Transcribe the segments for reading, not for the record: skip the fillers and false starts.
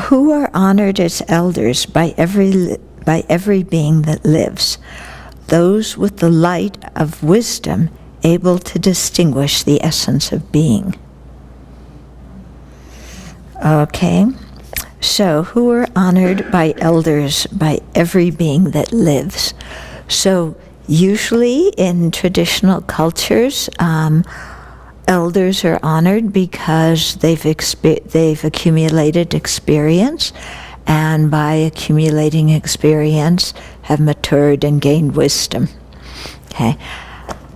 who are honored as elders by every being that lives, those with the light of wisdom able to distinguish the essence of being. Okay, so who are honored by elders by every being that lives? So usually in traditional cultures, elders are honored because they've accumulated experience, and by accumulating experience have matured and gained wisdom. Okay.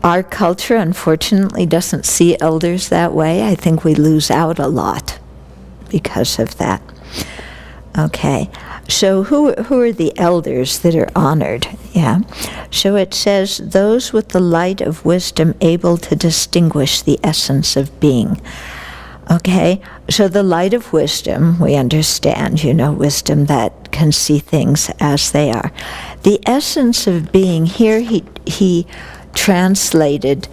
Our culture, unfortunately, doesn't see elders that way. I think we lose out a lot because of that. Okay, so who are the elders that are honored? Yeah, so it says, those with the light of wisdom able to distinguish the essence of being. Okay, so the light of wisdom, we understand, wisdom that can see things as they are. The essence of being, here he translated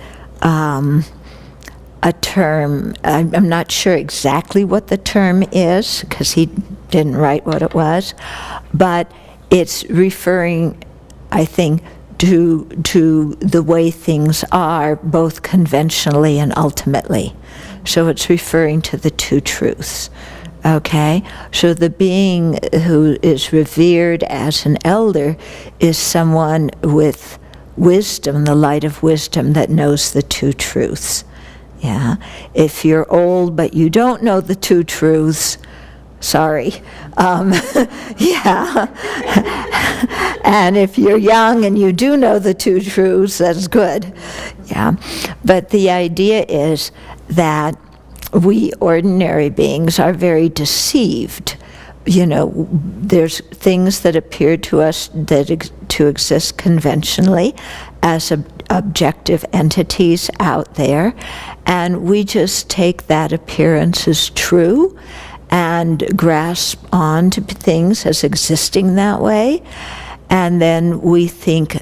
a term. I'm not sure exactly what the term is, because he didn't write what it was, but it's referring, I think, to the way things are, both conventionally and ultimately. So it's referring to the two truths. Okay, so the being who is revered as an elder is someone with wisdom, the light of wisdom that knows the two truths. Yeah, if you're old but you don't know the two truths, sorry. Yeah. And if you're young and you do know the two truths, that's good. Yeah. But the idea is that we ordinary beings are very deceived. There's things that appear to us to exist conventionally as objective entities out there, and we just take that appearance as true and grasp on to things as existing that way, and then we think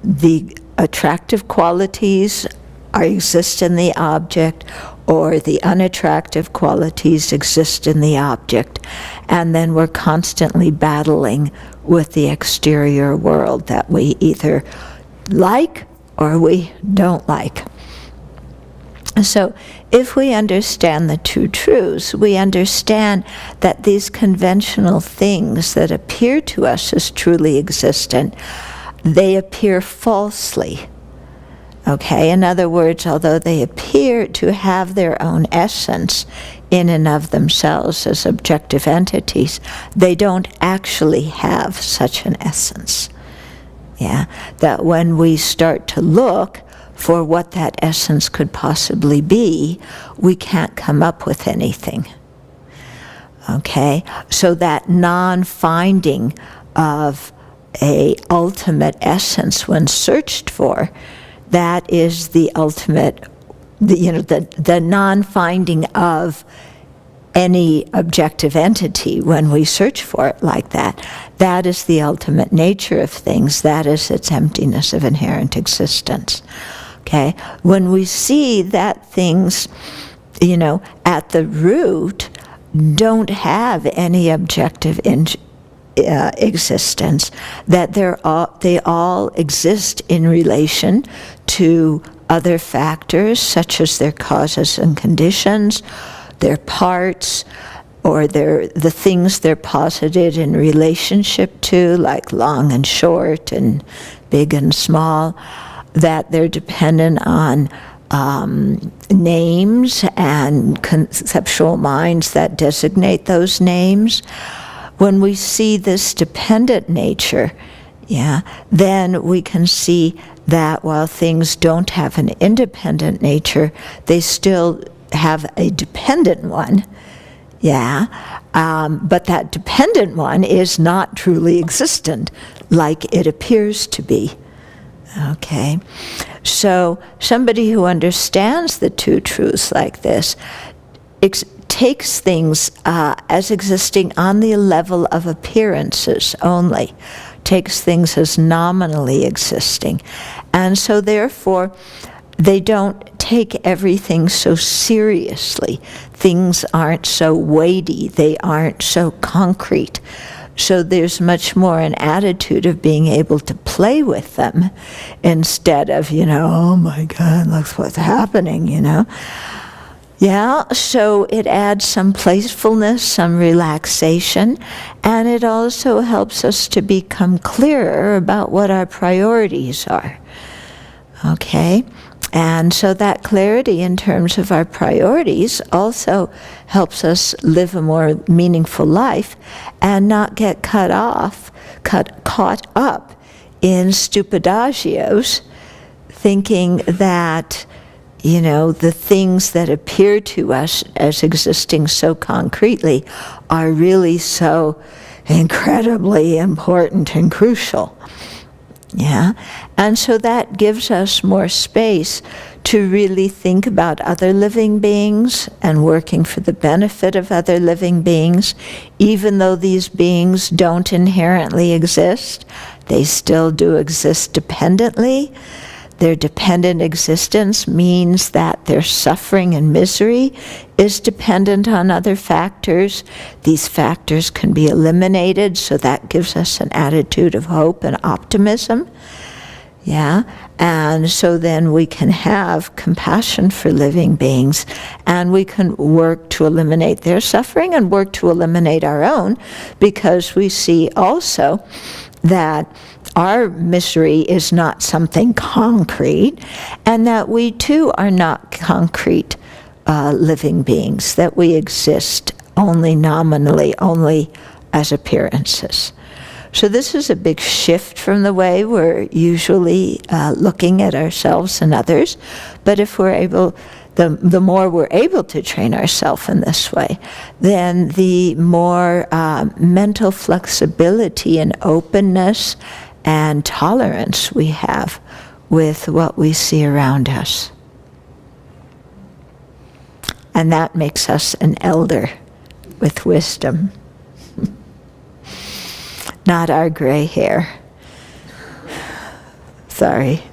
the attractive qualities exist in the object, or the unattractive qualities exist in the object, and then we're constantly battling with the exterior world that we either like or we don't like. So if we understand the two truths, we understand that these conventional things that appear to us as truly existent, they appear falsely. Okay, in other words, although they appear to have their own essence in and of themselves as objective entities, they don't actually have such an essence. Yeah, that when we start to look for what that essence could possibly be, we can't come up with anything. Okay, so that non-finding of a ultimate essence when searched for, that is the ultimate, the non-finding of any objective entity when we search for it like that. That is the ultimate nature of things. That is its emptiness of inherent existence. Okay? When we see that things, at the root don't have any objective existence, that they all exist in relation to other factors, such as their causes and conditions, their parts, or the things they're posited in relationship to, like long and short and big and small, that they're dependent on names and conceptual minds that designate those names. When we see this dependent nature, then we can see that while things don't have an independent nature, they still have a dependent one. But that dependent one is not truly existent like it appears to be. Okay, so somebody who understands the two truths like this takes things as existing on the level of appearances only, takes things as nominally existing, and so therefore they don't take everything so seriously. Things aren't so weighty, they aren't so concrete. So there's much more an attitude of being able to play with them instead of, oh my God, look what's happening, Yeah, so it adds some playfulness, some relaxation, and it also helps us to become clearer about what our priorities are. Okay? And so that clarity in terms of our priorities also helps us live a more meaningful life and not get caught up in stupidagios, thinking that, the things that appear to us as existing so concretely are really so incredibly important and crucial. Yeah, and so that gives us more space to really think about other living beings and working for the benefit of other living beings. Even though these beings don't inherently exist, they still do exist dependently. Their dependent existence means that their suffering and misery is dependent on other factors. These factors can be eliminated, so that gives us an attitude of hope and optimism. Yeah, and so then we can have compassion for living beings, and we can work to eliminate their suffering and work to eliminate our own, because we see also that our misery is not something concrete, and that we too are not concrete living beings, that we exist only nominally, only as appearances. So this is a big shift from the way we're usually looking at ourselves and others, but if we're able, the more we're able to train ourselves in this way, then the more mental flexibility and openness and tolerance we have with what we see around us. And that makes us an elder with wisdom. Not our gray hair. Sorry.